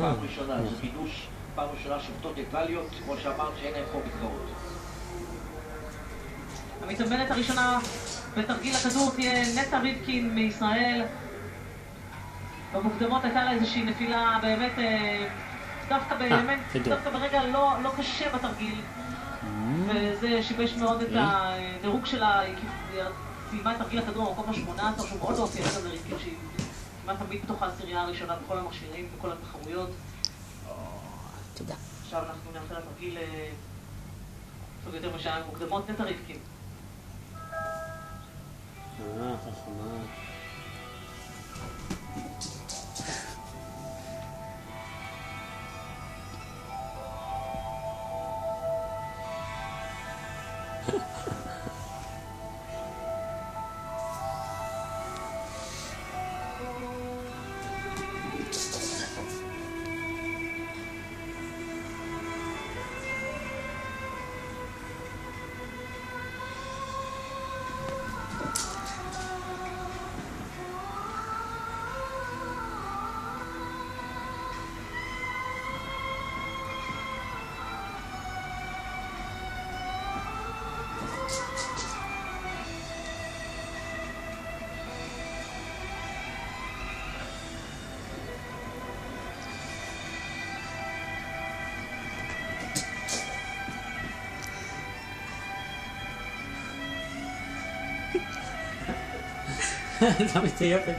פעם ראשונה, זה חידוש, פעם ראשונה שופטות ניטרליות, כמו שאמרת שאין להם פה מתגרות. המתאמנת הראשונה בתרגיל הכדור תהיה נטע ריבקין מישראל. במוקדמות הייתה לה איזושהי נפילה באמת דווקא באלמנט, דווקא ברגע לא קשה בתרגיל, וזה שיבש מאוד את הדירוג שלה. היא סיימה את תרגיל הכדור במקום ה-18, שהוא מאוד לא אופייני גם לריבקין, שהיא כמעט תמיד בתוך העשירייה הראשונה בכל המכשירים, בכל התחרויות. תודה. עכשיו אנחנו נעשה לה תרגיל טוב יותר משעה מוקדמות. נטע ריבקין. חכמה. אתה מטייפת.